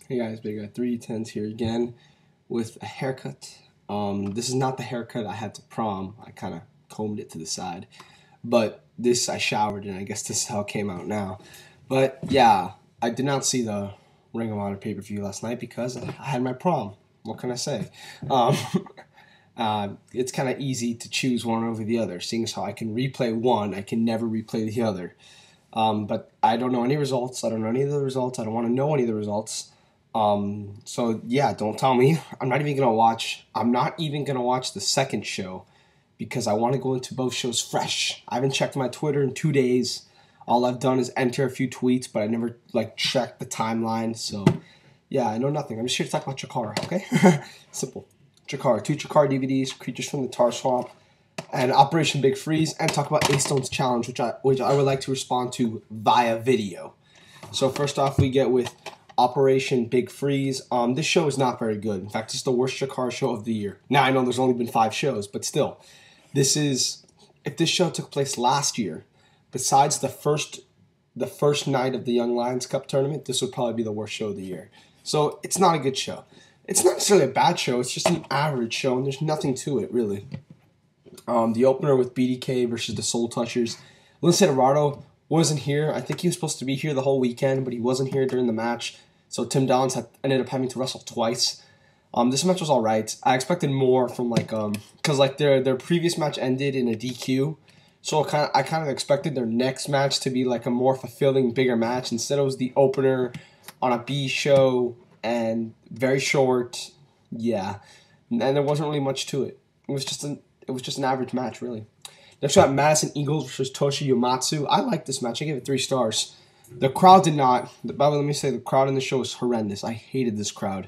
Hey guys, Big Guy 310s here again with a haircut. This is not the haircut I had to prom. I kind of combed it to the side. But this I showered and I guess this is how it came out now. But yeah, I did not see the Ring of Honor pay-per-view last night because I had my prom. What can I say? It's kind of easy to choose one over the other, seeing as how I can replay one, I can never replay the other. But I don't know any results. I don't know any of the results. I don't want to know any of the results. So yeah, don't tell me. I'm not even gonna watch the second show because I want to go into both shows fresh. I haven't checked my Twitter in 2 days. All I've done is enter a few tweets, but I never checked the timeline. So yeah, I know nothing. I'm just here to talk about Chikara, okay? Simple. Chikara, 2 Chikara DVDs, Creatures from the Tar Swamp, and Operation Big Freeze, and talk about A-Stone's challenge, which I would like to respond to via video. So first off, we get with Operation Big Freeze. This show is not very good. In fact, it's the worst Chikara show of the year. Now, I know there's only been 5 shows, but still. If this show took place last year, besides the first night of the Young Lions Cup tournament, this would probably be the worst show of the year. So, it's not a good show. It's not necessarily a bad show, it's just an average show, and there's nothing to it, really. The opener with BDK versus the Soul Touchers. Lince Dorado wasn't here. I think he was supposed to be here the whole weekend, but he wasn't here during the match. So Tim Donst ended up having to wrestle twice. This match was alright. I expected more from because their previous match ended in a DQ. So I kind of expected their next match to be like a more fulfilling, bigger match. Instead, it was the opener on a B show and very short. Yeah, and there wasn't really much to it. It was just an average match, really. Next we got Madison Eagles versus Toshie Uematsu. I liked this match. I gave it 3 stars. The crowd did not. By the way, let me say the crowd in the show was horrendous. I hated this crowd.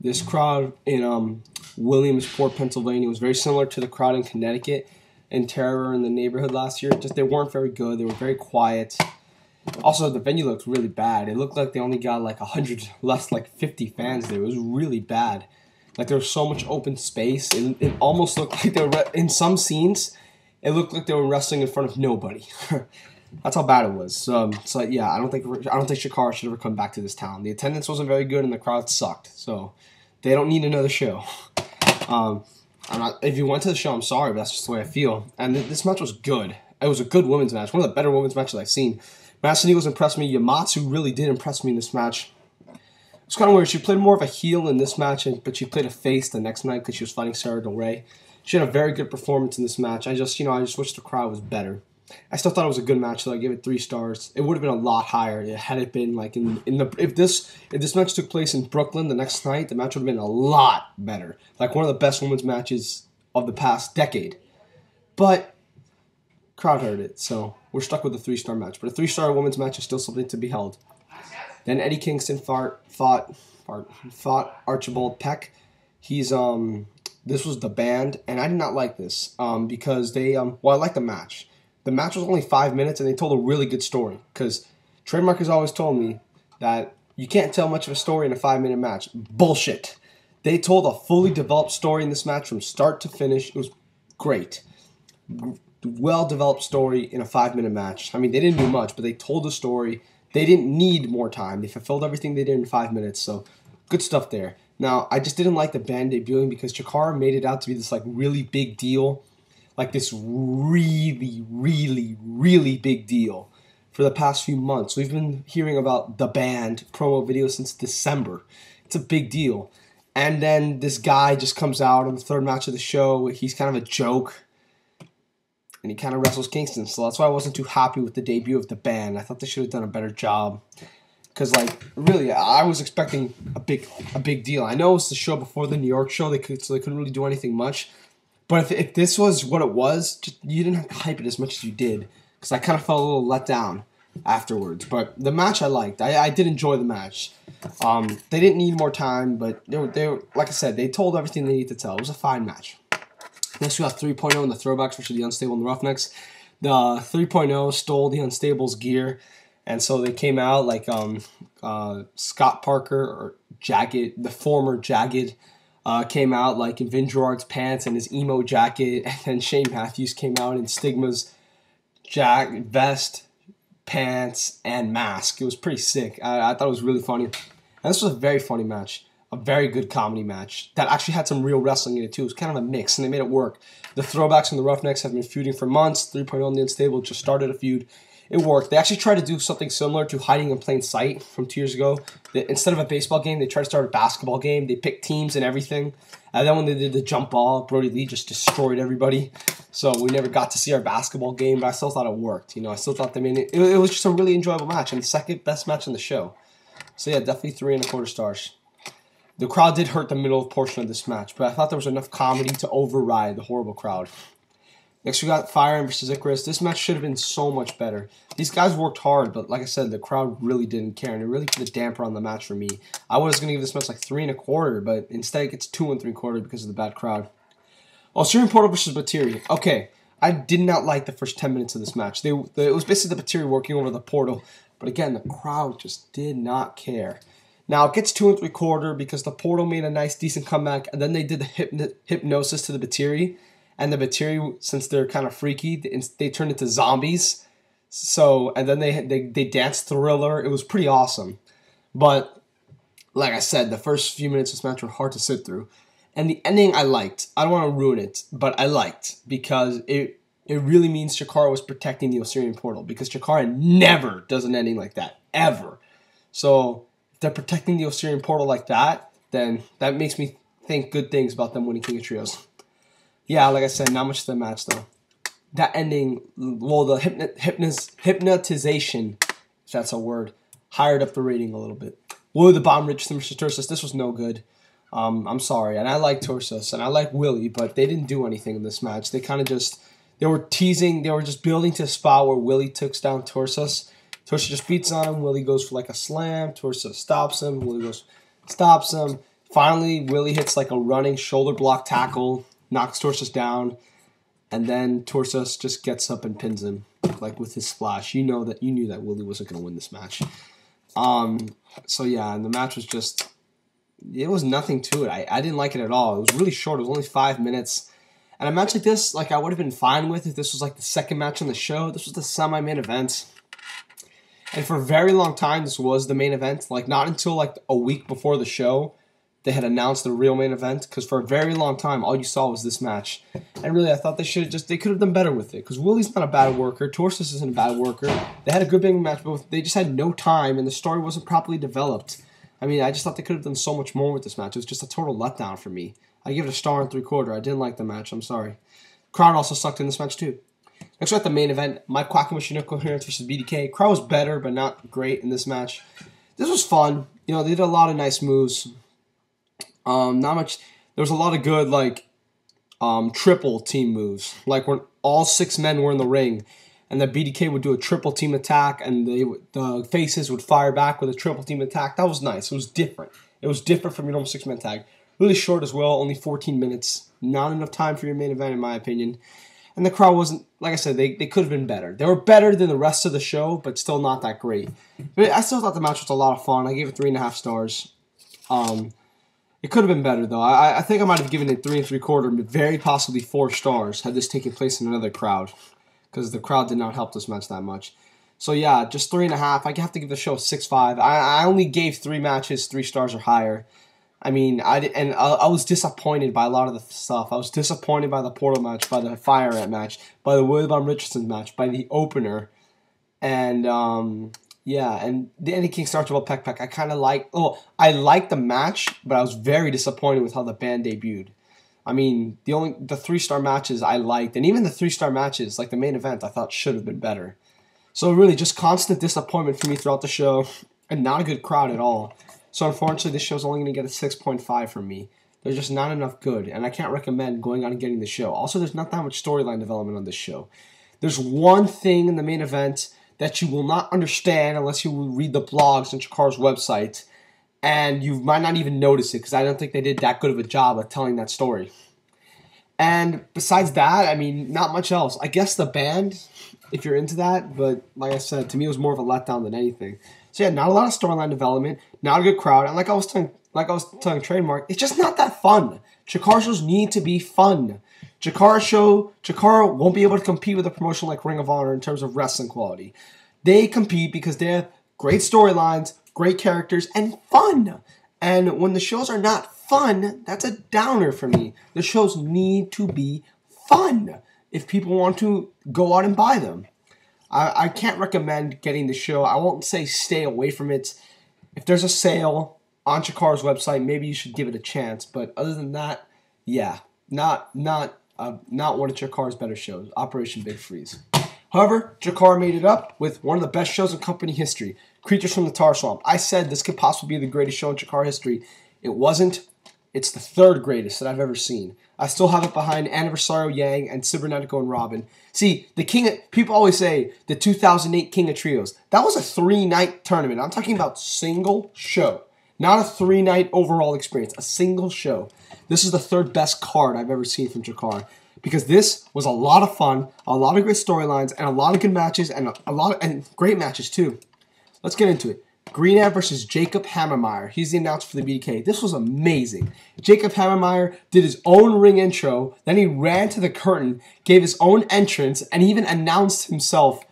This crowd in Williamsport, Pennsylvania was very similar to the crowd in Connecticut and Terror in the neighborhood last year. Just they weren't very good. They were very quiet. Also, the venue looked really bad. It looked like they only got 100 less 50 fans there. It was really bad. There was so much open space. It almost looked like they were in some scenes. It looked like they were wrestling in front of nobody. That's how bad it was. So yeah, I don't think Chikara should ever come back to this town. The attendance wasn't very good and the crowd sucked. So they don't need another show. If you went to the show, I'm sorry, but that's just the way I feel. And this match was good. It was a good women's match. One of the better women's matches I've seen. Madison Eagles impressed me. Uematsu really did impress me in this match. It's kind of weird. She played more of a heel in this match, but she played a face the next night because she was fighting Sara Del Rey. She had a very good performance in this match. I just wish the crowd was better. I still thought it was a good match, though. I gave it 3 stars. It would have been a lot higher had it been if this match took place in Brooklyn the next night. The match would have been a lot better, one of the best women's matches of the past decade. But crowd heard it, so we're stuck with a 3-star match. But a 3-star women's match is still something to be held. Then Eddie Kingston fought Archibald Peck. This was the band, and I did not like this because I like the match. The match was only 5 minutes, and they told a really good story. Because Trademark has always told me that you can't tell much of a story in a 5-minute match. Bullshit. They told a fully developed story in this match from start to finish. It was great. Well-developed story in a 5-minute match. I mean, they didn't do much, but they told the story. They didn't need more time. They fulfilled everything they did in 5 minutes, so good stuff there. Now, I just didn't like the band debuting because Chikara made it out to be this really big deal. This really, really, really big deal for the past few months. We've been hearing about the band promo video since December. It's a big deal. And then this guy just comes out on the 3rd match of the show. He's kind of a joke. And he kind of wrestles Kingston. So that's why I wasn't too happy with the debut of the band. I thought they should have done a better job. Because, really, I was expecting a big deal. I know it was the show before the New York show, so they couldn't really do anything much. But if this was what it was, you didn't have to hype it as much as you did. Because I kind of felt a little let down afterwards. But the match I liked. I did enjoy the match. They didn't need more time, but they were, like I said, they told everything they needed to tell. It was a fine match. Next we got 3.0 in the Throwbacks versus the Unstable and the Roughnecks. The 3.0 stole the Unstable's gear. And so they came out Scott Parker, or Jagged, the former Jagged, came out in Vin Gerard's pants and his emo jacket. And then Shane Matthews came out in Stigma's vest, pants, and mask. It was pretty sick. I thought it was really funny. And this was a very funny match. A very good comedy match that actually had some real wrestling in it too. It was kind of a mix, and they made it work. The Throwbacks and the Roughnecks have been feuding for months. 3.0 and the Unstable just started a feud. It worked. They actually tried to do something similar to Hiding in Plain Sight from 2 years ago. Instead of a baseball game, they tried to start a basketball game. They picked teams and everything. And then when they did the jump ball, Brody Lee just destroyed everybody. So we never got to see our basketball game, but I still thought it worked. You know, I still thought they made it. It was just a really enjoyable match and the second best match on the show. So yeah, definitely 3.25 stars. The crowd did hurt the middle portion of this match, but I thought there was enough comedy to override the horrible crowd. Next, we got Fire versus Icarus. This match should have been so much better. These guys worked hard, but like I said, the crowd really didn't care, and it really put a damper on the match for me. I was going to give this match like 3.25, but instead it gets 2.75 because of the bad crowd. Osirian Portal versus Batiri. Okay, I did not like the first 10 minutes of this match. It was basically the Batiri working over the portal, but again, the crowd just did not care. Now, it gets 2.75 because the portal made a nice, decent comeback, and then they did the hypnosis to the Batiri. And the Batiri, since they're kind of freaky, they turned into zombies. So, and then they danced Thriller. It was pretty awesome. But, like I said, the first few minutes of this match were hard to sit through. And the ending I liked. I don't want to ruin it, but I liked. Because it really means Chikara was protecting the Osirian portal. Because Chikara never does an ending like that. Ever. So if they're protecting the Osirian portal like that, then that makes me think good things about them winning King of Trios. Yeah, like I said, not much to the match, though. That ending, well, the hypnotization, if that's a word, hired up the rating a little bit. Willie the Bomb Richardson versus Tursas, this was no good. I'm sorry, and I like Tursas, and I like Willie, but they didn't do anything in this match. They kind of just, they were teasing, they were just building to a spot where Willie takes down Tursas. Tursas just beats on him, Willie goes for like a slam, Tursas stops him, Willie goes, stops him. Finally, Willie hits like a running shoulder block tackle, knocks Tursas down, and then Tursas just gets up and pins him, like with his splash. You knew that Willie wasn't going to win this match. So yeah, and the match was just, it was nothing to it. I didn't like it at all. It was really short. It was only 5 minutes. And a match like this, like I would have been fine with if this was like the second match on the show. This was the semi-main event. And for a very long time, this was the main event. Like not until like a week before the show, they had announced the real main event. Because for a very long time, all you saw was this match. And really, I thought they could have done better with it. Because Willie's not a bad worker. Tursas isn't a bad worker. They had a good big match, but they just had no time, and the story wasn't properly developed. I mean, I just thought they could have done so much more with this match. It was just a total letdown for me. I give it a 1.75. I didn't like the match. I'm sorry. Crowd also sucked in this match, too. Next, we got the main event. Mike Quackenbush and Incoherence versus BDK. Crowd was better, but not great in this match. This was fun. You know, they did a lot of nice moves. Not much. There was a lot of good, like, triple team moves. Like, when all 6 men were in the ring, and the BDK would do a triple team attack, and the faces would fire back with a triple team attack. That was nice. It was different. It was different from your normal 6-man tag. Really short as well, only 14 minutes. Not enough time for your main event, in my opinion. And the crowd wasn't, like I said, they could have been better. They were better than the rest of the show, but still not that great. But I still thought the match was a lot of fun. I gave it 3.5 stars. It could have been better, though. I think I might have given it 3.75, but very possibly 4 stars had this taken place in another crowd, because the crowd did not help this match that much. So yeah, just 3.5. I have to give the show a 6.5. I only gave 3 matches 3 stars or higher. I mean, I was disappointed by a lot of the stuff. I was disappointed by the Portal match, by the Fire Ant match, by the Willie Richardson match, by the opener, and yeah, and the ending Kingston Archibald Peck. I kind of like. Oh, I liked the match, but I was very disappointed with how the band debuted. I mean, the 3-star matches I liked, and even the 3-star matches, like the main event, I thought should have been better. So really, just constant disappointment for me throughout the show, and not a good crowd at all. So unfortunately, this show's only going to get a 6.5 from me. There's just not enough good, and I can't recommend going on and getting the show. Also, there's not that much storyline development on this show. There's one thing in the main event that you will not understand unless you read the blogs on Chikara's website, and you might not even notice it, because I don't think they did that good of a job of telling that story. And besides that, I mean, not much else. I guess the band, if you're into that, but like I said, to me it was more of a letdown than anything. So yeah, not a lot of storyline development, not a good crowd, and like I was telling Trademark, it's just not that fun. Chikara shows need to be fun. Chikara won't be able to compete with a promotion like Ring of Honor in terms of wrestling quality. They compete because they have great storylines, great characters, and fun. And when the shows are not fun, that's a downer for me. The shows need to be fun if people want to go out and buy them. I can't recommend getting the show. I won't say stay away from it. If there's a sale on Chikara's website, maybe you should give it a chance. But other than that, yeah, not one of Chikara's better shows, Operation Big Freeze. However, Chikara made it up with one of the best shows in company history, Creatures from the Tar Swamp. I said this could possibly be the greatest show in Chikara history. It wasn't. It's the third greatest that I've ever seen. I still have it behind Anniversario Yang and Cybernetico and Robin. See, people always say the 2008 King of Trios. That was a 3-night tournament. I'm talking about single show. Not a 3-night overall experience. A single show. This is the third best card I've ever seen from Chikara. Because this was a lot of fun, a lot of great storylines, and a lot of good matches, and and great matches too. Let's get into it. Green Ant versus Jakob Hammermier. He's the announcer for the BDK. This was amazing. Jakob Hammermier did his own ring intro, then he ran to the curtain, gave his own entrance, and he even announced himself.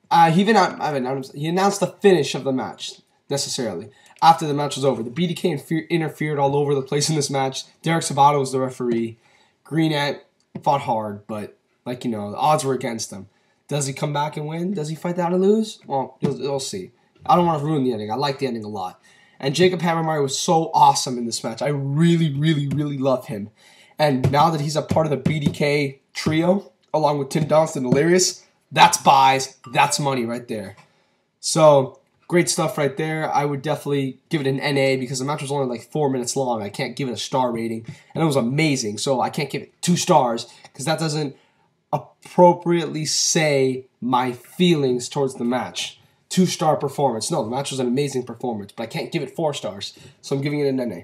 He announced the finish of the match, necessarily. After the match was over, the BDK interfered all over the place in this match. Derek Sabato was the referee. Green Ant fought hard, but, the odds were against him. Does he come back and win? Does he fight out and lose? Well, you'll see. I don't want to ruin the ending. I like the ending a lot. And Jakob Hammermier was so awesome in this match. I really, really, really love him. And now that he's a part of the BDK trio, along with Tim Donst and Delirious, that's buys. That's money right there. So, great stuff right there. I would definitely give it an NA because the match was only like 4 minutes long. I can't give it a star rating. And it was amazing. So, I can't give it 2 stars because that doesn't appropriately say my feelings towards the match. 2-star performance. No, the match was an amazing performance, but I can't give it 4 stars, so I'm giving it an NA.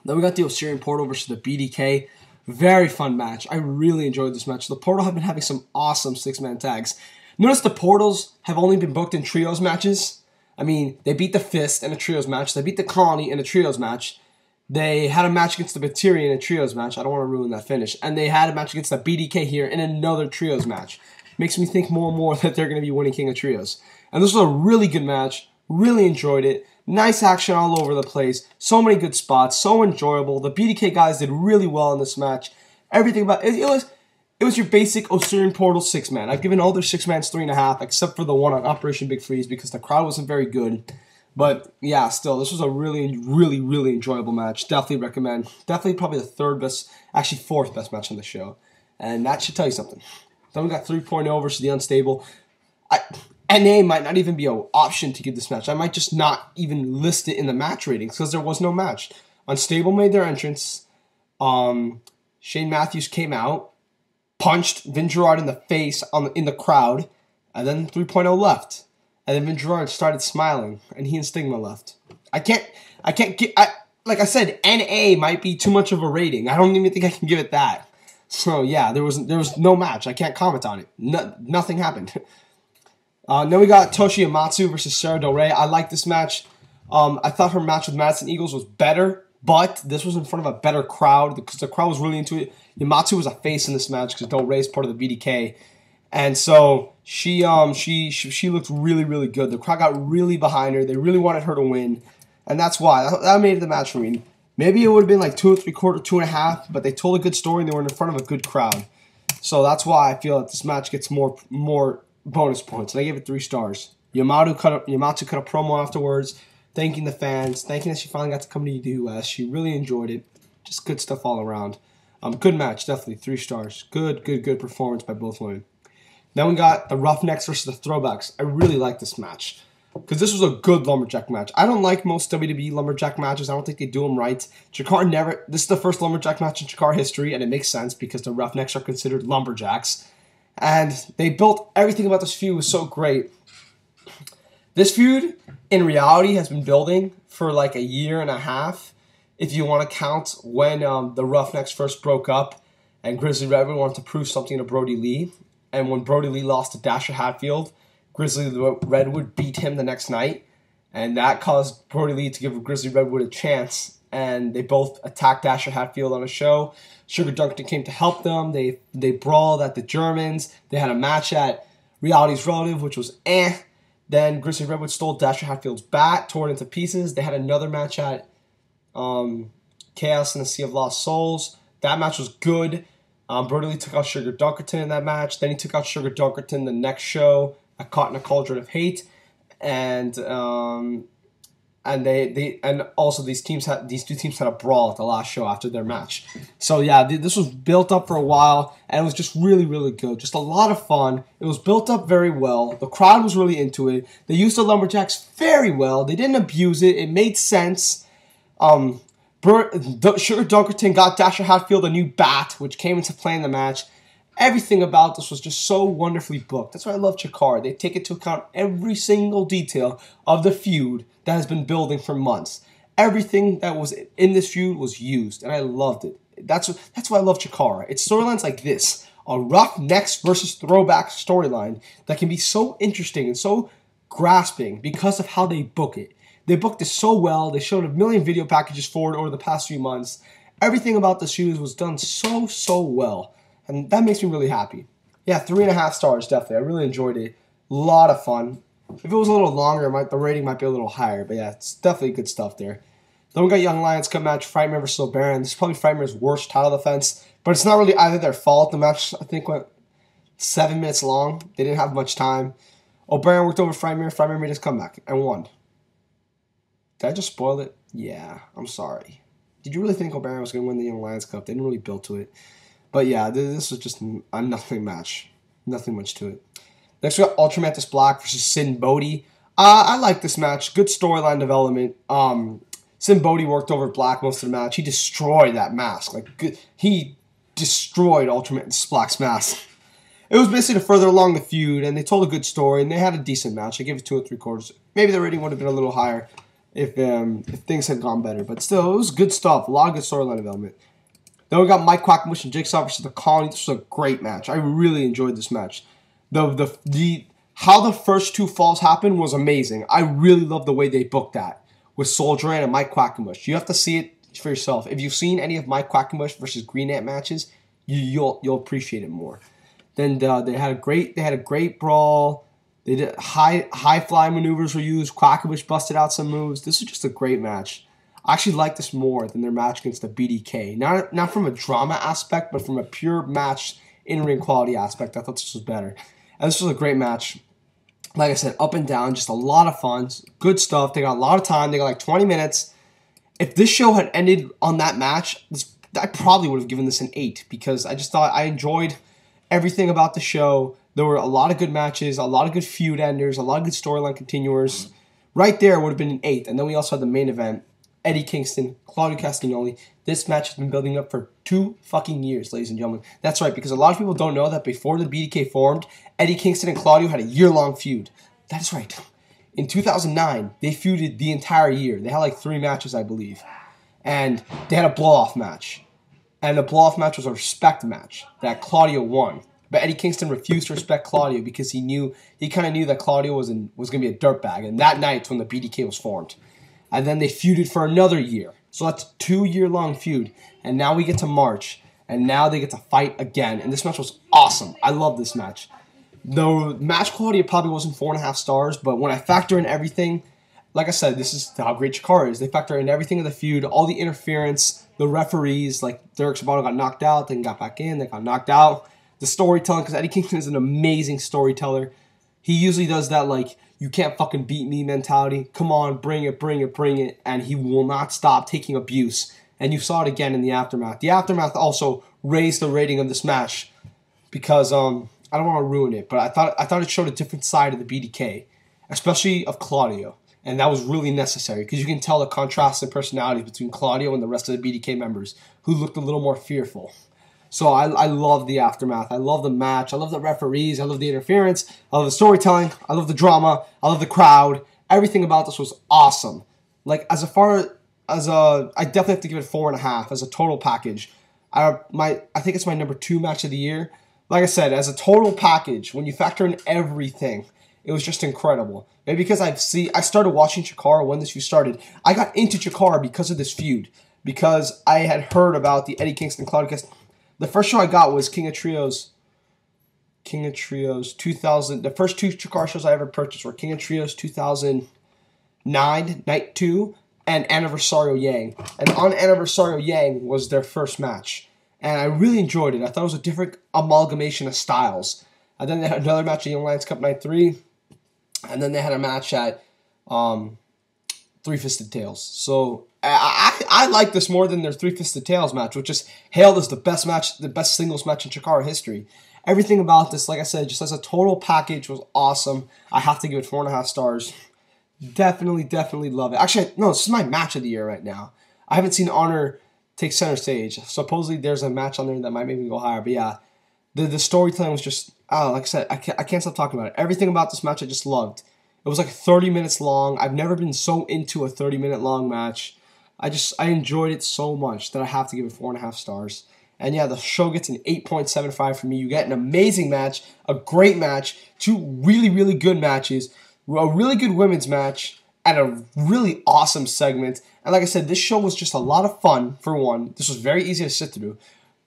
Then we got the Osirian Portal versus the BDK. Very fun match. I really enjoyed this match. The Portal have been having some awesome 6-man tags. Notice the Portals have only been booked in trios matches. I mean, they beat the Fist in a trios match. They beat the Colony in a trios match. They had a match against the Batiri in a trios match. I don't want to ruin that finish. And they had a match against the BDK here in another trios match. Makes me think more and more that they're going to be winning King of Trios. And this was a really good match. Really enjoyed it. Nice action all over the place. So many good spots. So enjoyable. The BDK guys did really well in this match. Everything about it was your basic Osirian Portal 6-man. I've given all their 6-mans 3.5, except for the one on Operation Big Freeze because the crowd wasn't very good. But yeah, still, this was a really, really, really enjoyable match. Definitely recommend. Definitely probably the 3rd best, actually 4th best match on the show. And that should tell you something. Then we got 3.0 versus the Unstable. NA might not even be an option to give this match. I might just not even list it in the match ratings because there was no match. Unstable made their entrance. Shane Matthews came out, punched Vin Gerard in the face in the crowd, and then 3.0 left. And then Vin Gerard started smiling, and he and Stigma left. Like I said, NA might be too much of a rating. I don't even think I can give it that. So yeah, there was no match. I can't comment on it. Nothing happened. Then we got Toshie Uematsu versus Sara Del Rey. I like this match. I thought her match with Madison Eagles was better, but this was in front of a better crowd because the crowd was really into it. Uematsu was a face in this match because Del Rey is part of the BDK, and so she looked really, really good. The crowd got really behind her. They really wanted her to win, and that's why that made the match for me. Maybe it would have been like 2 3/4, 2.5, but they told a good story and they were in front of a good crowd. So that's why I feel that this match gets more bonus points. And I gave it 3 stars. Uematsu cut a promo afterwards, thanking the fans, thanking that she finally got to come to the US. She really enjoyed it. Just good stuff all around. Good match, definitely 3 stars. Good performance by both women. Then we got the Roughnecks versus the Throwbacks. I really like this match because this was a good Lumberjack match. I don't like most WWE Lumberjack matches. I don't think they do them right. Chikara this is the first Lumberjack match in Chikara history, and it makes sense because the Roughnecks are considered Lumberjacks. And they built everything about this feud was so great. This feud, in reality, has been building for like a 1.5 years. If you want to count when the Roughnecks first broke up and Grizzly Redwood wanted to prove something to Brody Lee. And when Brody Lee lost to Dasher Hatfield, Grizzly Redwood beat him the next night. And that caused Brody Lee to give Grizzly Redwood a chance. And they both attacked Dasher Hatfield on a show. Sugar Dunkerton came to help them. They brawled at the Germans. They had a match at Reality's Relative, which was Then Grizzly Redwood stole Dasher Hatfield's bat, tore it into pieces. They had another match at Chaos in the Sea of Lost Souls. That match was good. Brody took out Sugar Dunkerton in that match. Then he took out Sugar Dunkerton the next show at Caught in a Cauldron of Hate. And also these two teams had a brawl at the last show after their match. So yeah, this was built up for a while, and it was just really, really good. Just a lot of fun. It was built up very well. The crowd was really into it. They used the Lumberjacks very well. They didn't abuse it. It made sense. Sugar Dunkerton got Dasher Hatfield a new bat, which came into play in the match. Everything about this was just so wonderfully booked. That's why I love Chikara. They take into account every single detail of the feud that has been building for months. Everything that was in this feud was used, and I loved it. That's why I love Chikara. It's storylines like this, a Roughnecks versus Throwbacks storyline that can be so interesting and so grasping because of how they book it. They booked it so well. They showed a million video packages for it over the past few months. Everything about the feud was done so well. And that makes me really happy. Yeah, 3.5 stars, definitely. I really enjoyed it. A lot of fun. If it was a little longer, the rating might be a little higher. But yeah, it's definitely good stuff there. Then we got Young Lions Cup match, Frightmare versus Obariyon. This is probably Frightmare's worst title defense. But it's not really either their fault. The match, I think, went 7 minutes long. They didn't have much time. Obariyon worked over Frightmare. Frightmare made his comeback and won. Did I just spoil it? Yeah, I'm sorry. Did you really think Obariyon was going to win the Young Lions Cup? They didn't really build to it. But yeah, this was just a nothing match. Nothing much to it. Next we got Ultramantis Black versus Sin Bodhi. I like this match. Good storyline development. Sin Bodhi worked over Black most of the match. He destroyed that mask. He destroyed Ultramantis Black's mask. It was basically to further along the feud, and they told a good story, and they had a decent match. I gave it 2 3/4. Maybe the rating would have been a little higher if things had gone better. But still, it was good stuff. A lot of good storyline development. Then we got Mike Quackenbush and Jigsaw versus the Colony. This was a great match. I really enjoyed this match. How the first 2 falls happened was amazing. I really love the way they booked that with Soldier and Mike Quackenbush. You have to see it for yourself. If you've seen any of Mike Quackenbush versus Green Ant matches, you'll appreciate it more. Then they had a great brawl. They did high fly maneuvers were used. Quackenbush busted out some moves. This was just a great match. I actually like this more than their match against the BDK. Not from a drama aspect, but from a pure match in-ring quality aspect. I thought this was better. And this was a great match. Like I said, up and down, just a lot of fun. Good stuff. They got a lot of time. They got like 20 minutes. If this show had ended on that match, I probably would have given this an 8 because I just thought I enjoyed everything about the show. There were a lot of good matches, a lot of good feud enders, a lot of good storyline continuers. Right there would have been an 8. And then we also had the main event. Eddie Kingston, Claudio Castagnoli. This match has been building up for 2 fucking years, ladies and gentlemen. That's right, because a lot of people don't know that before the BDK formed, Eddie Kingston and Claudio had a year-long feud. That is right. In 2009, they feuded the entire year. They had like 3 matches, I believe. And they had a blow-off match. And the blow-off match was a respect match that Claudio won. But Eddie Kingston refused to respect Claudio because he kind of knew that Claudio was going to be a dirtbag. And that night's when the BDK was formed. And then they feuded for another year. So that's a 2-year-long feud. And now we get to March. And now they get to fight again. And this match was awesome. I love this match. The match quality probably wasn't 4.5 stars. But when I factor in everything, like I said, this is how great Chikara is. They factor in everything in the feud, all the interference, the referees. Like Archibald got knocked out, then got back in, then got knocked out. The storytelling, because Eddie Kingston is an amazing storyteller. He usually does that like, you can't fucking beat me mentality. Come on, bring it, bring it, bring it. And he will not stop taking abuse. And you saw it again in the Aftermath. The Aftermath also raised the rating of this match because, I don't want to ruin it, but I thought it showed a different side of the BDK, especially of Claudio. And that was really necessary because you can tell the contrast in personalities between Claudio and the rest of the BDK members who looked a little more fearful. So I love the Aftermath. I love the match. I love the referees. I love the interference. I love the storytelling. I love the drama. I love the crowd. Everything about this was awesome. Like, I definitely have to give it 4.5 as a total package. I think it's my number 2 match of the year. Like I said, as a total package, when you factor in everything, it was just incredible. Maybe because I started watching Chikara when this feud started. I got into Chikara because of this feud. Because I had heard about the Eddie Kingston Claudio Castagnoli. The first show I got was King of Trios. King of Trios 2000. The first 2 Chikara shows I ever purchased were King of Trios 2009, Night 2, and Anniversario Yang. And on Anniversario Yang was their first match. And I really enjoyed it. I thought it was a different amalgamation of styles. And then they had another match at Young Lions Cup Night 3. And then they had a match at Three Fisted Tales. So I like this more than their Three Fisted Tales match, which is hailed as the best match, the best singles match in Chikara history. Everything about this, like I said, just as a total package was awesome. I have to give it 4.5 stars. Definitely love it. Actually, no, this is my match of the year right now. I haven't seen Honor take center stage. Supposedly there's a match on there that might make me go higher. But yeah, the storytelling was just, like I said, I can't stop talking about it. Everything about this match I just loved. It was like 30 minutes long. I've never been so into a 30-minute long match. I enjoyed it so much that I have to give it 4.5 stars. And yeah, the show gets an 8.75 from me. You get an amazing match, a great match, 2 really good matches, a really good women's match, and a really awesome segment. And like I said, this show was just a lot of fun, for one. This was very easy to sit through.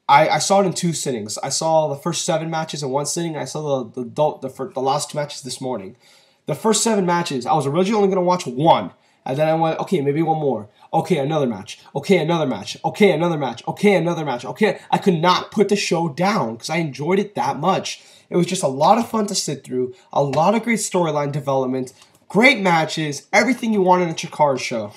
I saw it in 2 sittings. I saw the first 7 matches in 1 sitting. I saw the last 2 matches this morning. The first 7 matches, I was originally only going to watch 1. And then I went, okay, maybe 1 more. Okay, another match. Okay, another match. Okay, another match. Okay, another match. Okay, I could not put the show down because I enjoyed it that much. It was just a lot of fun to sit through. A lot of great storyline development. Great matches. Everything you want in a Chikara show.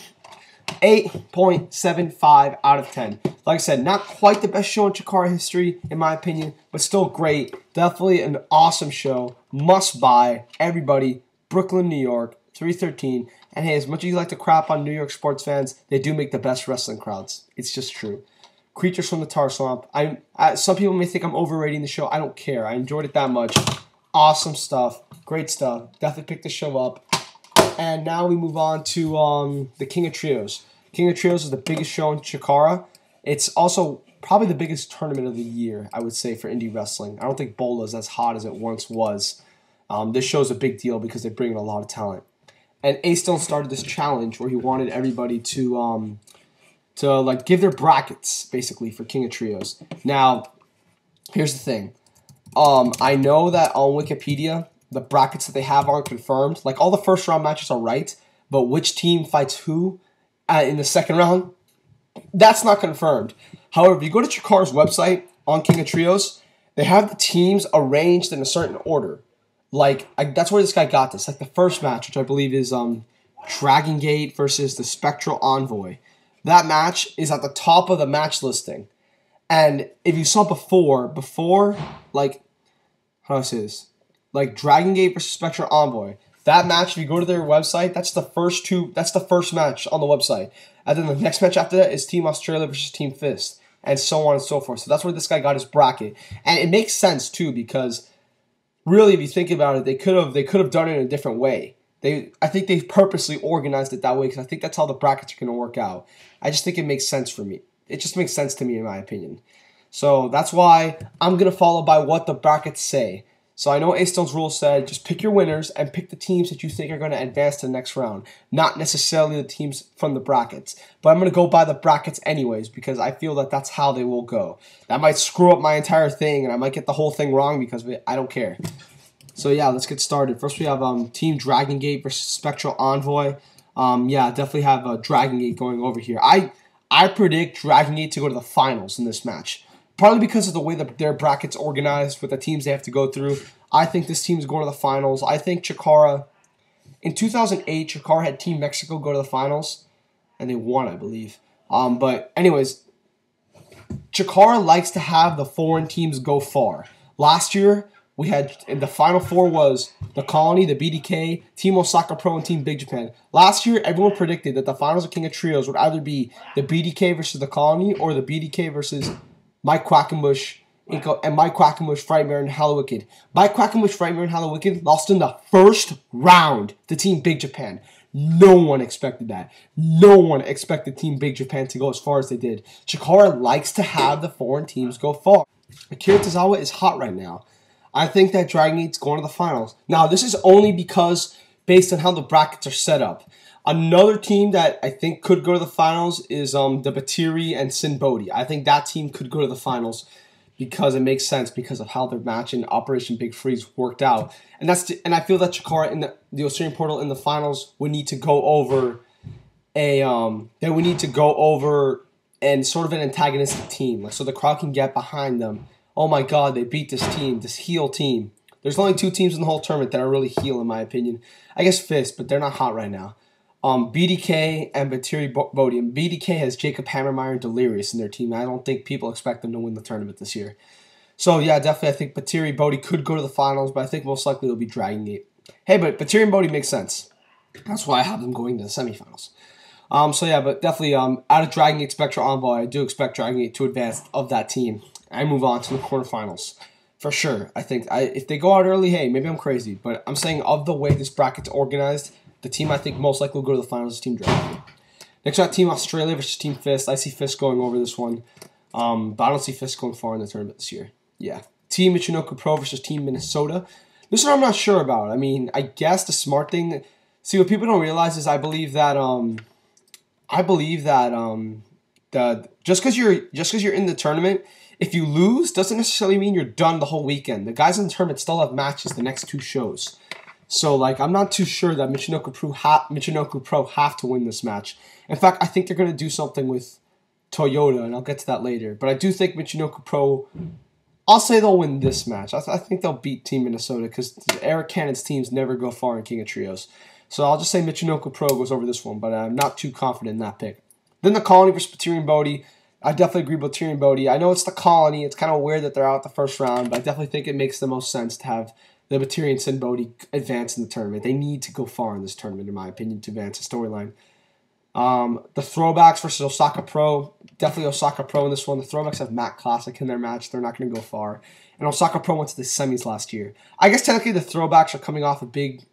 8.75 out of 10. Like I said, not quite the best show in Chikara history, in my opinion, but still great. Definitely an awesome show. Must buy. Everybody, Brooklyn, New York, 313. And hey, as much as you like to crap on New York sports fans, they do make the best wrestling crowds. It's just true. Creatures from the Tar Swamp. Some people may think I'm overrating the show. I don't care. I enjoyed it that much. Awesome stuff. Great stuff. Definitely pick the show up. And now we move on to the King of Trios. King of Trios is the biggest show in Chikara. It's also probably the biggest tournament of the year, I would say, for indie wrestling. I don't think Bola is as hot as it once was. This show is a big deal because they bring in a lot of talent. And A-Stone started this challenge where he wanted everybody to like give their brackets, basically, for King of Trios. Now, here's the thing. I know that on Wikipedia, the brackets that they have aren't confirmed. Like, all the first round matches are right, but which team fights who in the second round, that's not confirmed. However, if you go to Chikara's website on King of Trios, they have the teams arranged in a certain order. Like, that's where this guy got this. Like, the first match, which I believe is Dragon Gate versus the Spectral Envoy. That match is at the top of the match listing. And if you saw before, like, how do I say this? Like, Dragon Gate versus Spectral Envoy. That match, if you go to their website, that's the first match on the website. And then the next match after that is Team Australia versus Team Fist. And so on and so forth. So that's where this guy got his bracket. And it makes sense, too, because really, if you think about it, they could have done it in a different way. I think they purposely organized it that way because I think that's how the brackets are going to work out. I just think it makes sense for me. It just makes sense to me, in my opinion. So that's why I'm going to follow by what the brackets say. So I know A-Stone's rule said just pick your winners and pick the teams that you think are going to advance to the next round. Not necessarily the teams from the brackets. But I'm going to go by the brackets anyways because I feel that that's how they will go. That might screw up my entire thing and I might get the whole thing wrong because I don't care. So yeah, let's get started. First we have Team Dragon Gate versus Spectral Envoy. Yeah, definitely have Dragon Gate going over here. I predict Dragon Gate to go to the finals in this match. Probably because of the way that their bracket's organized with the teams they have to go through. I think this team's going to the finals. I think Chikara, in 2008, Chikara had Team Mexico go to the finals. And they won, I believe. But anyways, Chikara likes to have the foreign teams go far. Last year, we had, in the Final Four was the Colony, the BDK, Team Osaka Pro, and Team Big Japan. Last year, everyone predicted that the finals of King of Trios would either be the BDK versus the Colony or the BDK versus Mike Quackenbush and Mike Quackenbush, Frightmare, and Hallowicked. Mike Quackenbush, Frightmare, and Hallowicked lost in the first round to Team Big Japan. No one expected that. No one expected Team Big Japan to go as far as they did. Chikara likes to have the foreign teams go far. Akira Tozawa is hot right now. I think that Dragon Gate's going to the finals. Now, this is only because based on how the brackets are set up. Another team that I think could go to the finals is the Batiri and Sin Bodhi. I think that team could go to the finals because it makes sense because of how their match in Operation Big Freeze worked out. And I feel that Chikara in the Osirian portal in the finals would need to go over and sort of an antagonistic team, like so the crowd can get behind them. Oh my God, they beat this team, this heel team. There's only 2 teams in the whole tournament that are really heel in my opinion. I guess Fist, but they're not hot right now. BDK and Batiri Bodhi. And BDK has Jakob, Hammermier, and Delirious in their team. I don't think people expect them to win the tournament this year. So yeah, definitely I think Batiri Bodhi could go to the finals, but I think most likely they'll be Dragon Gate. Hey, but Batiri and Bodhi makes sense. That's why I have them going to the semifinals. So yeah, but definitely out of Dragon Gate Spectra Envoy, I do expect Dragon Gate to advance of that team. I move on to the quarterfinals. For sure. I think if they go out early, hey, maybe I'm crazy. But I'm saying of the way this bracket's organized, the team I think most likely will go to the finals is Team Dragon Gate. Next we got Team Australia versus Team Fist. I see Fist going over this one. But I don't see Fist going far in the tournament this year. Yeah. Team Michinoku Pro versus Team Minnesota. This one I'm not sure about. I mean, I guess the smart thing... See, what people don't realize is I believe that just because you're in the tournament, if you lose, doesn't necessarily mean you're done the whole weekend. The guys in the tournament still have matches the next 2 shows. So, like, I'm not too sure that Michinoku Pro have to win this match. In fact, I think they're going to do something with Toyota, and I'll get to that later. But I do think Michinoku Pro, I'll say they'll win this match. I think they'll beat Team Minnesota because Eric Cannon's teams never go far in King of Trios. So I'll just say Michinoku Pro goes over this one, but I'm not too confident in that pick. Then the Colony versus Batiri and Bodhi. I definitely agree with Batiri and Bodhi. I know it's the Colony. It's kind of weird that they're out the first round, but I definitely think it makes the most sense to have the Batiri and Sin Bodhi advance in the tournament. They need to go far in this tournament, in my opinion, to advance the storyline. The Throwbacks versus Osaka Pro. Definitely Osaka Pro in this one. The Throwbacks have Matt Classic in their match. They're not going to go far. And Osaka Pro went to the semis last year. I guess technically the Throwbacks are coming off a big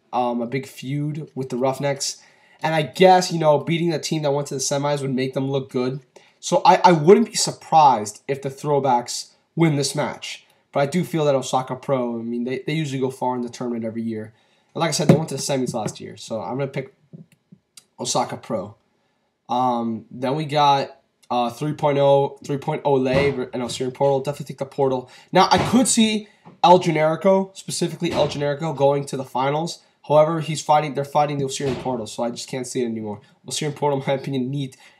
feud with the Roughnecks. And I guess, beating the team that went to the semis would make them look good. So I wouldn't be surprised if the Throwbacks win this match. But I do feel that Osaka Pro, I mean, they usually go far in the tournament every year. And like I said, they went to the semis last year. So I'm going to pick Osaka Pro. Then we got 3.0 Lay and Osirian Portal. Definitely think the Portal. Now, I could see El Generico, specifically El Generico, going to the finals. However, they're fighting the Osirian Portal, so I just can't see it anymore. Osirian Portal, in my opinion,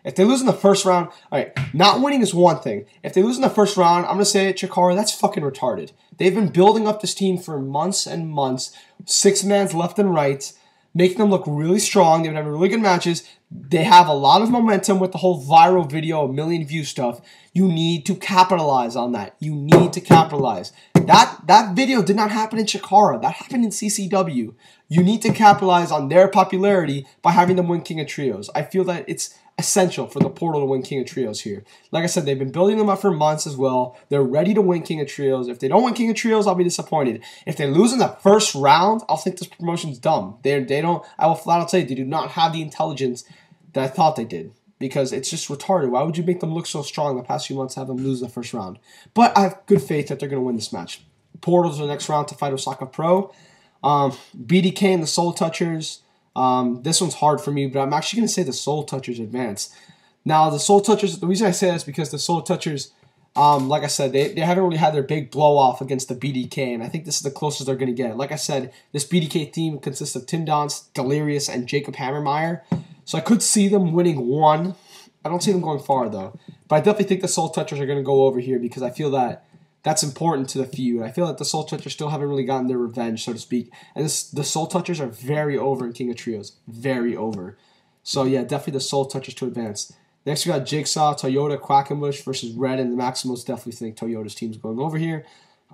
if they lose in the first round, all right, not winning is one thing. If they lose in the first round, I'm going to say it, Chikara, that's fucking retarded. They've been building up this team for months and months, 6-mans left and right, making them look really strong. They've been having really good matches. They have a lot of momentum with the whole viral video, 1 million view stuff. You need to capitalize on that. You need to capitalize. That video did not happen in Chikara. That happened in CCW. You need to capitalize on their popularity by having them win King of Trios. I feel that it's essential for the Portal to win King of Trios here. Like I said, they've been building them up for months as well. They're ready to win King of Trios. If they don't win King of Trios, I'll be disappointed. If they lose in the first round, I'll think this promotion's dumb. I will flat out say they do not have the intelligence that I thought they did. Because it's just retarded. Why would you make them look so strong the past few months, have them lose the first round? But I have good faith that they're going to win this match. Portal's the next round to fight Osaka Pro. BDK and the Soul Touchers. This one's hard for me, but I'm actually going to say the Soul Touchers advance. Now, the Soul Touchers, the reason I say that is because the Soul Touchers, like I said, they haven't really had their big blow-off against the BDK, and I think this is the closest they're going to get. Like I said, this BDK team consists of Tim Donst, Delirious, and Jakob Hammermier. So I could see them winning one. I don't see them going far, though. But I definitely think the Soul Touchers are going to go over here because I feel that that's important to the feud. I feel that the Soul Touchers still haven't really gotten their revenge, so to speak. And the Soul Touchers are very over in King of Trios. Very over. So, yeah, definitely the Soul Touchers to advance. Next, we got Jigsaw, Toyota, Quackenbush versus Red, and the Maximals definitely think Toyota's team is going over here.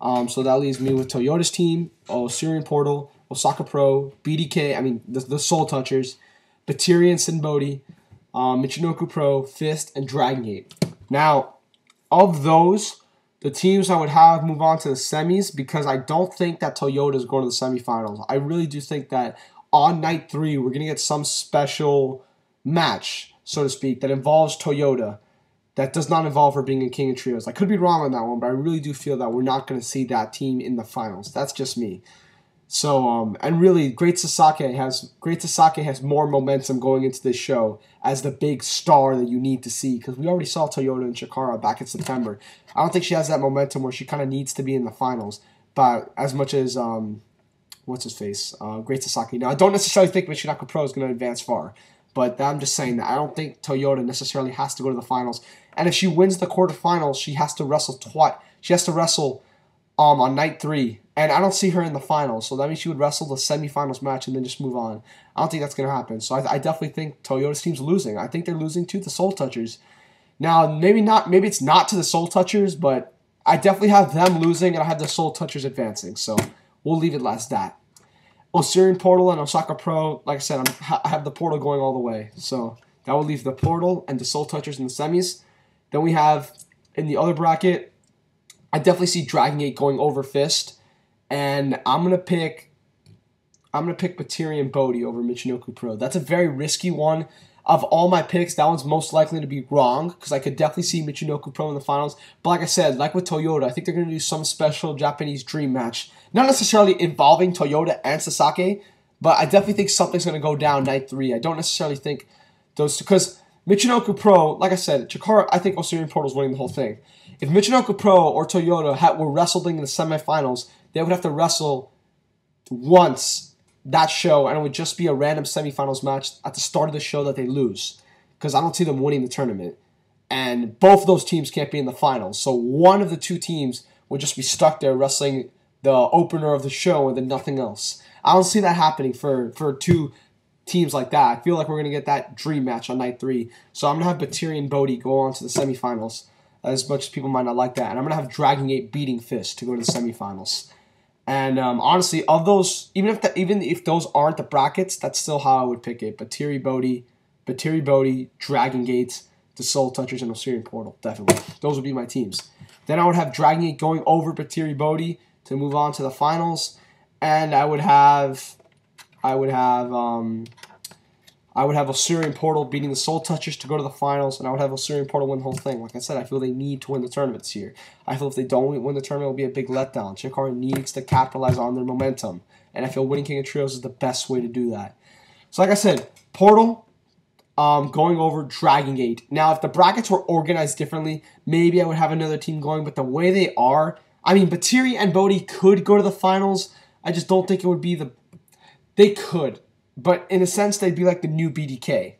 So that leaves me with Toyota's team, Osirian Portal, Osaka Pro, BDK, the Soul Touchers, Batiri and Sin Bodhi, Michinoku Pro, Fist, and Dragon Gate. Now, of those, the teams I would have move on to the semis because I don't think that Toyota is going to the semifinals. I really do think that on night 3, we're going to get some special match, so to speak, that involves Toyota that does not involve her being in King of Trios. I could be wrong on that one, but I really do feel that we're not going to see that team in the finals. That's just me. So, and really, Great Sasaki has more momentum going into this show as the big star that you need to see, because we already saw Toyota and Chikara back in September. I don't think she has that momentum where she kind of needs to be in the finals, but as much as what's his face, Great Sasaki. Now, I don't necessarily think Michinoku Pro is going to advance far, but I'm just saying that I don't think Toyota necessarily has to go to the finals. And if she wins the quarterfinals, she has to wrestle She has to wrestle on night 3. And I don't see her in the finals, so that means she would wrestle the semifinals match and then just move on. I don't think that's going to happen. So I definitely think Toyota's team's losing. I think they're losing to the Soul Touchers. Now, maybe it's not to the Soul Touchers, but I definitely have them losing, and I have the Soul Touchers advancing. So we'll leave it as that. Osirian Portal and Osaka Pro, like I said, I have the Portal going all the way. So that will leave the Portal and the Soul Touchers in the semis. Then we have, in the other bracket, I definitely see Dragon Gate going over Fist. And I'm gonna pick Batiri and Bodhi over Michinoku Pro. That's a very risky one. Of all my picks, that one's most likely to be wrong, because I could definitely see Michinoku Pro in the finals. But like I said, like with Toyota, I think they're going to do some special Japanese dream match. Not necessarily involving Toyota and Sasaki, but I definitely think something's going to go down night 3. I don't necessarily think those two, because Michinoku Pro, like I said, Chikara, I think Osirian Portal's winning the whole thing. If Michinoku Pro or Toyota were wrestling in the semifinals, they would have to wrestle once that show, and it would just be a random semifinals match at the start of the show that they lose, because I don't see them winning the tournament. And both of those teams can't be in the finals, so one of the two teams would just be stuck there wrestling the opener of the show and then nothing else. I don't see that happening for two teams like that. I feel like we're going to get that dream match on night 3. So I'm going to have Batiri and Bodhi go on to the semifinals, as much as people might not like that. And I'm going to have Dragon Gate beating Fist to go to the semifinals. And honestly, of those, even if those aren't the brackets, that's still how I would pick it. Batiri Bodhi, Dragon Gate, the Soul Touchers, and Osirian Portal. Definitely. Those would be my teams. Then I would have Dragon Gate going over Batiri Bodhi to move on to the finals. And I would have Osirian Portal beating the Soul Touchers to go to the finals, and I would have Osirian Portal win the whole thing. Like I said, I feel they need to win the tournament this year. I feel if they don't win the tournament, it will be a big letdown. Chikara needs to capitalize on their momentum, and I feel winning King of Trios is the best way to do that. So like I said, Portal going over Dragon Gate. Now, if the brackets were organized differently, maybe I would have another team going, but the way they are, I mean, Batiri and Bodhi could go to the finals. I just don't think it would be the... They could. But in a sense, they'd be like the new BDK.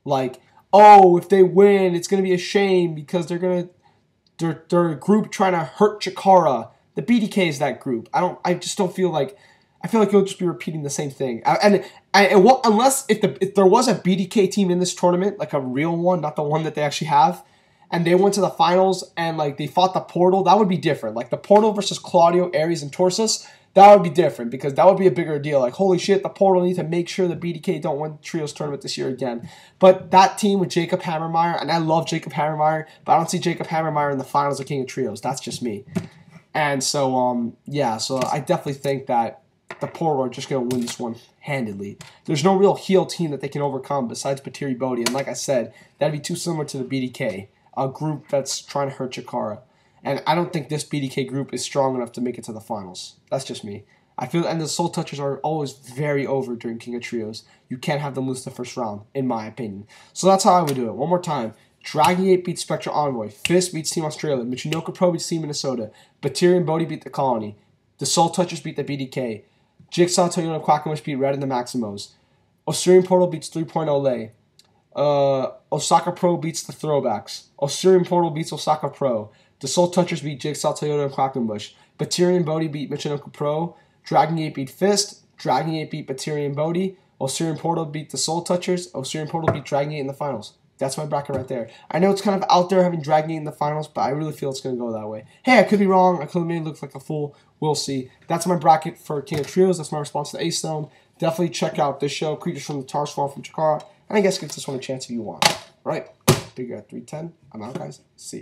Like, oh, if they win, it's going to be a shame because they're a group trying to hurt Chikara. The BDK is that group. I just don't feel like... I feel like you'll just be repeating the same thing. Unless if there was a BDK team in this tournament, like a real one, not the one that they actually have, and they went to the finals and like they fought the Portal, that would be different. Like the Portal versus Claudio, Aries, and Tursas, that would be different because that would be a bigger deal. Like, holy shit, the Portal need to make sure the BDK don't win the Trios tournament this year again. But that team with Jakob Hammermier, and I love Jakob Hammermier, but I don't see Jakob Hammermier in the finals of King of Trios. That's just me. And so, yeah, so I definitely think that the Portal are just going to win this one handedly. There's no real heel team that they can overcome besides Batiri Bodhi. And like I said, that'd be too similar to the BDK, a group that's trying to hurt Chikara. And I don't think this BDK group is strong enough to make it to the finals. That's just me. I feel, and the Soul Touchers are always very over during King of Trios. You can't have them lose the first round, in my opinion. So that's how I would do it. One more time. Dragon Gate beats Spectral Envoy. Fist beats Team Australia. Michinoku Pro beats Team Minnesota. Batiri and Bodhi beat the Colony. The Soul Touchers beat the BDK. Jigsaw, Toyota, and Quackenbush beat Red and the Maximos. Osirian Portal beats 3.0 Lay. Osaka Pro beats the Throwbacks. Osirian Portal beats Osaka Pro. The Soul Touchers beat Jigsaw, Toyota, and Quackenbush. Batiri and Bodhi beat Michinoku Pro. Dragon Gate beat Fist. Dragon Gate beat Batiri and Bodhi. Osirian Portal beat the Soul Touchers. Osirian Portal beat Dragon Gate in the finals. That's my bracket right there. I know it's kind of out there having Dragon Gate in the finals, but I really feel it's going to go that way. Hey, I could be wrong. I could have made it look like a fool. We'll see. That's my bracket for King of Trios. That's my response to Ace Stone. Definitely check out this show, Creatures from the Tar Swamp from Chikara. And I guess give this one a chance if you want. All right. Bigger at 310. I'm out, guys. See you.